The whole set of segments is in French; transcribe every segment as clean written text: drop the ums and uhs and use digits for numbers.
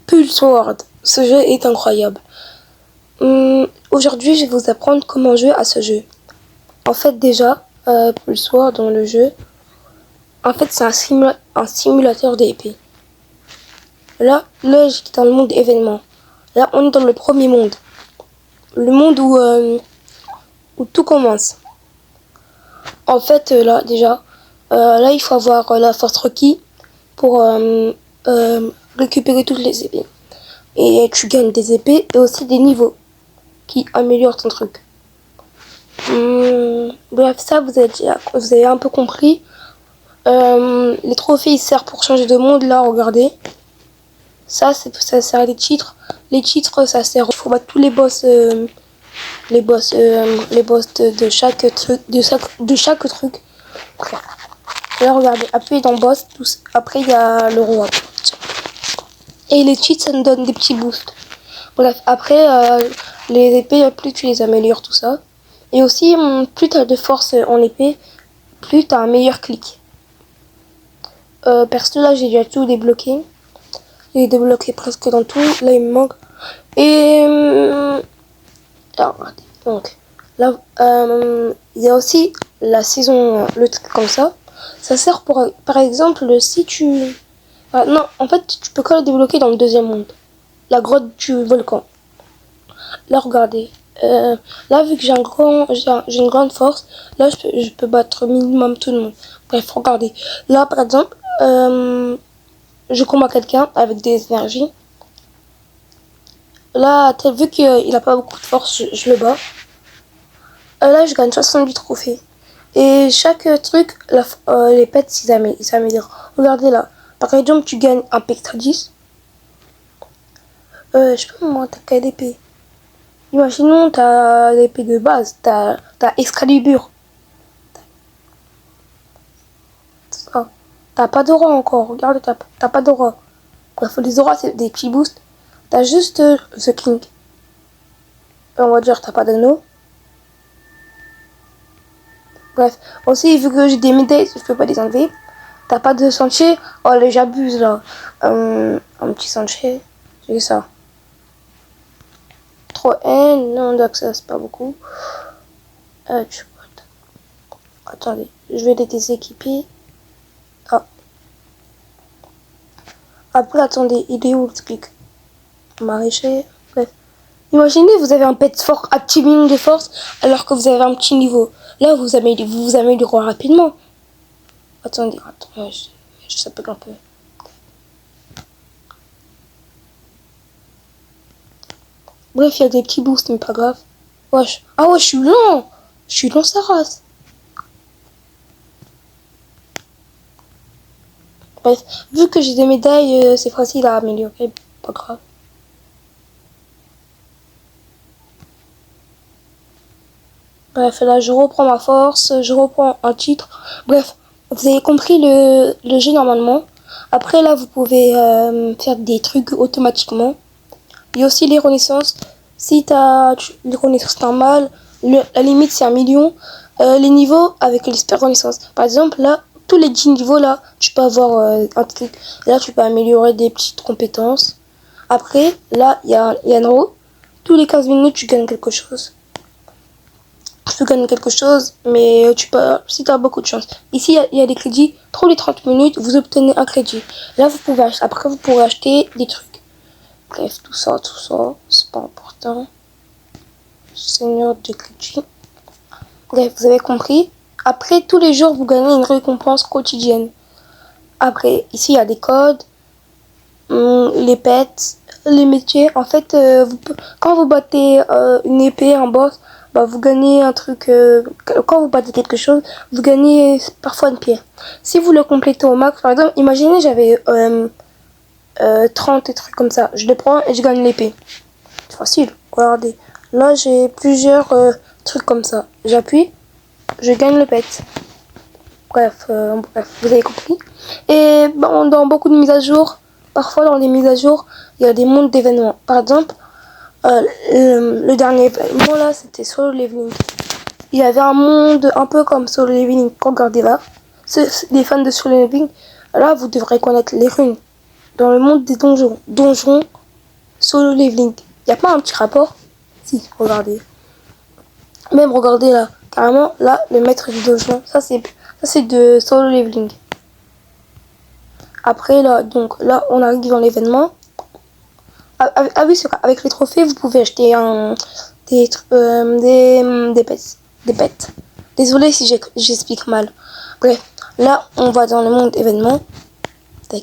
Pulse World. Ce jeu est incroyable. Aujourd'hui, je vais vous apprendre comment jouer à ce jeu. En fait, déjà, Pulse World dans le jeu, en fait, c'est un simulateur d'épée. Là, j'étais dans le monde événement. Là, on est dans le premier monde. Le monde où tout commence. En fait, là, déjà, là, il faut avoir la force requise pour récupérer toutes les épées. Et tu gagnes des épées et aussi des niveaux qui améliorent ton truc. Bref, ça, vous avez un peu compris. Les trophées, ils servent pour changer de monde. Là, regardez. Ça sert à des titres. Les titres, ça sert. Il faut battre tous les boss. Les boss de chaque truc. De chaque truc. Là, regardez. Appuyez dans boss. Après, il y a le roi. Et les cheats, ça nous donne des petits boosts. Bref, après, les épées, plus tu les améliores, tout ça. Et aussi, plus tu as de force en épée, plus tu as un meilleur clic. Perso, là, j'ai déjà tout débloqué. J'ai débloqué presque dans tout. Là, il me manque. Et... alors, regardez. Donc, là, il y a aussi la saison, le truc comme ça. Ça sert pour, par exemple, si tu... Ah, non, en fait, tu peux quand le débloquer dans le deuxième monde. La grotte du volcan. Là, regardez. Là, vu que j'ai une grande force, là, je peux battre minimum tout le monde. Bref, regardez. Là, par exemple, je combats quelqu'un avec des énergies. Là, vu qu'il n'a pas beaucoup de force, je le bats. Là, je gagne 70 trophées. Et chaque truc, les pets, ils s'améliorent. Regardez là. Par exemple, tu gagnes un Pectra 10. Je sais pas comment t'as quelle épée. Imaginons, t'as l'épée de base, t'as Excalibur. T'as pas d'aura encore, regarde, t'as pas d'aura. Bref, les auras, c'est des petits boosts. T'as juste The King. On va dire, t'as pas d'anneau. Bref, aussi, vu que j'ai des médailles, je peux pas les enlever. T'as pas de sentier. Oh, là, j'abuse, là. Un petit sentier. J'ai ça. 3 N, non, d'accès, c'est pas beaucoup. Attendez, je vais les déséquiper. Ah. Après, attendez, il est où le clic? Maraîcher, bref. Imaginez, vous avez un pet fort à petit minimum de force, alors que vous avez un petit niveau. Là, vous vous améliorez rapidement. Attendez, je s'appelle un peu. Bref, il y a des petits boosts, mais pas grave. Wesh. Ah ouais, je suis lent. Je suis lent, sa race. Bref, vu que j'ai des médailles, c'est facile à améliorer. Pas grave. Bref, là, je reprends ma force, je reprends un titre. Bref, vous avez compris le jeu normalement. Après, là, vous pouvez faire des trucs automatiquement. Il y a aussi les renaissances. Si les renaissances normales, la limite, c'est 1 million. Les niveaux avec les super renaissances. Par exemple, là, tous les 10 niveaux, là, tu peux avoir un truc. Là, tu peux améliorer des petites compétences. Après, là, il y a un euro. Tous les 15 minutes, tu gagnes quelque chose. Tu gagnes quelque chose, mais tu peux, si tu as beaucoup de chance. Ici, il y a des crédits. Tous les 30 minutes, vous obtenez un crédit. Là, après, vous pourrez acheter des trucs. Bref, tout ça, c'est pas important. Seigneur de crédit. Bref, vous avez compris. Après, tous les jours, vous gagnez une récompense quotidienne. Après, ici, il y a des codes, les pets, les métiers. En fait, quand vous battez une épée, un boss, bah, vous gagnez un truc. Quand vous battez quelque chose, vous gagnez parfois une pierre. Si vous le complétez au max, par exemple, imaginez j'avais 30 et trucs comme ça. Je les prends et je gagne l'épée. C'est facile, regardez. Là, j'ai plusieurs trucs comme ça. J'appuie, je gagne le pet. Bref, vous avez compris. Et bon, dans beaucoup de mises à jour, parfois dans les mises à jour, il y a des mondes d'événements. Par exemple, le dernier événement là, c'était Solo Leveling. Il y avait un monde un peu comme Solo Leveling. Regardez là. Les fans de Solo Leveling, là, vous devrez connaître les runes. dans le monde des donjons. Donjons, solo leveling. Il n'y a pas un petit rapport? Si, regardez. Même regardez là. Carrément, là, le maître du donjon. Ça, c'est de solo leveling. Après, là, donc, là, on arrive dans l'événement. Ah oui, avec les trophées, vous pouvez acheter des pets. Des pets. Désolé si j'explique mal. Bref, là, on va dans le monde événement. Tac.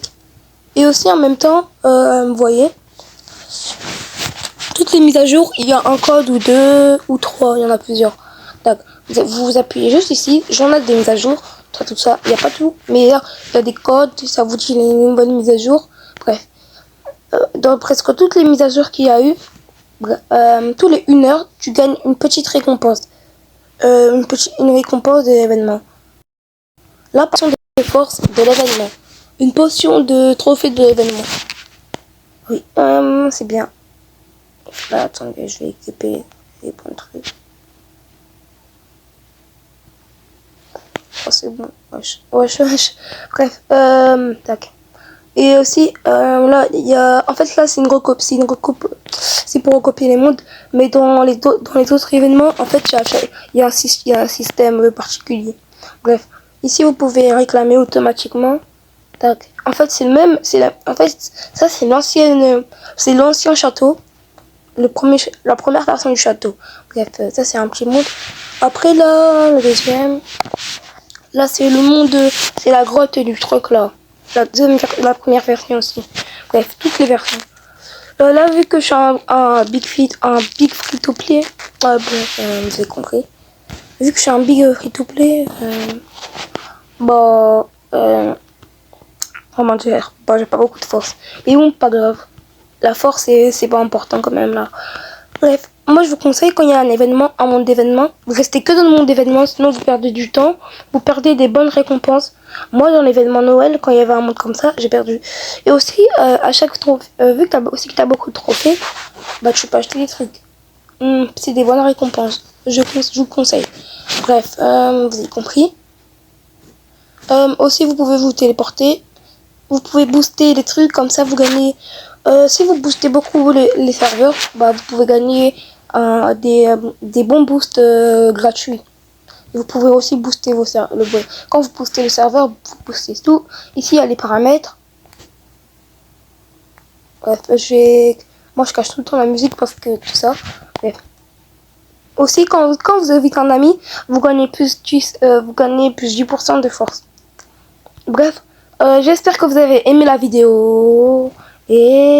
Et aussi, en même temps, vous voyez, toutes les mises à jour, il y a un code ou deux ou trois, il y en a plusieurs. Donc, vous appuyez juste ici, journal des mises à jour, tout ça, il n'y a pas tout, mais là, il y a des codes, ça vous dit les nouvelles mises à jour. Bref, dans presque toutes les mises à jour qu'il y a eu, tous les 1 heure, tu gagnes une petite récompense. Une récompense de l'événement. La potion de force de l'événement. Une potion de trophée de l'événement. Oui, c'est bien. Là, attendez, je vais équiper les bons trucs. Oh, c'est bon. Wesh. Bref, tac. Et aussi, là, il y a... En fait, là, c'est une recoupe. C'est pour recopier les mondes. Mais dans les autres événements, en fait, il y a un système particulier. Bref, ici, vous pouvez réclamer automatiquement. Tac. En fait, c'est le même... En fait, ça, c'est l'ancien château. La première version du château. Bref, ça, c'est un petit monde. Après, là, le deuxième... Là, c'est le monde... C'est la grotte du truc, là. La première version aussi. Bref, toutes les versions. Là, vu que je suis un big free to play, bref, vous avez compris. Vu que je suis un big free to play, comment dire, j'ai pas beaucoup de force. Et bon, pas grave. La force, c'est pas important quand même là. Bref, moi je vous conseille quand il y a un monde d'événement, vous restez que dans le monde d'événement, sinon vous perdez du temps, vous perdez des bonnes récompenses. Moi dans l'événement Noël, quand il y avait un monde comme ça, j'ai perdu. Et aussi, à chaque trophée, vu que t'as beaucoup de trophées, bah tu peux acheter des trucs. C'est des bonnes récompenses. Je vous conseille. Bref, vous avez compris. Aussi, vous pouvez vous téléporter. Vous pouvez booster les trucs, comme ça vous gagnez. Si vous boostez beaucoup les serveurs, bah, vous pouvez gagner des bons boosts gratuits. Vous pouvez aussi booster vos serveurs. Quand vous boostez le serveur, vous boostez tout. Ici, il y a les paramètres. Bref, moi je cache tout le temps la musique parce que tout ça. Bref. Aussi, quand vous invitez un ami, vous gagnez plus 10% de force. Bref, j'espère que vous avez aimé la vidéo. Et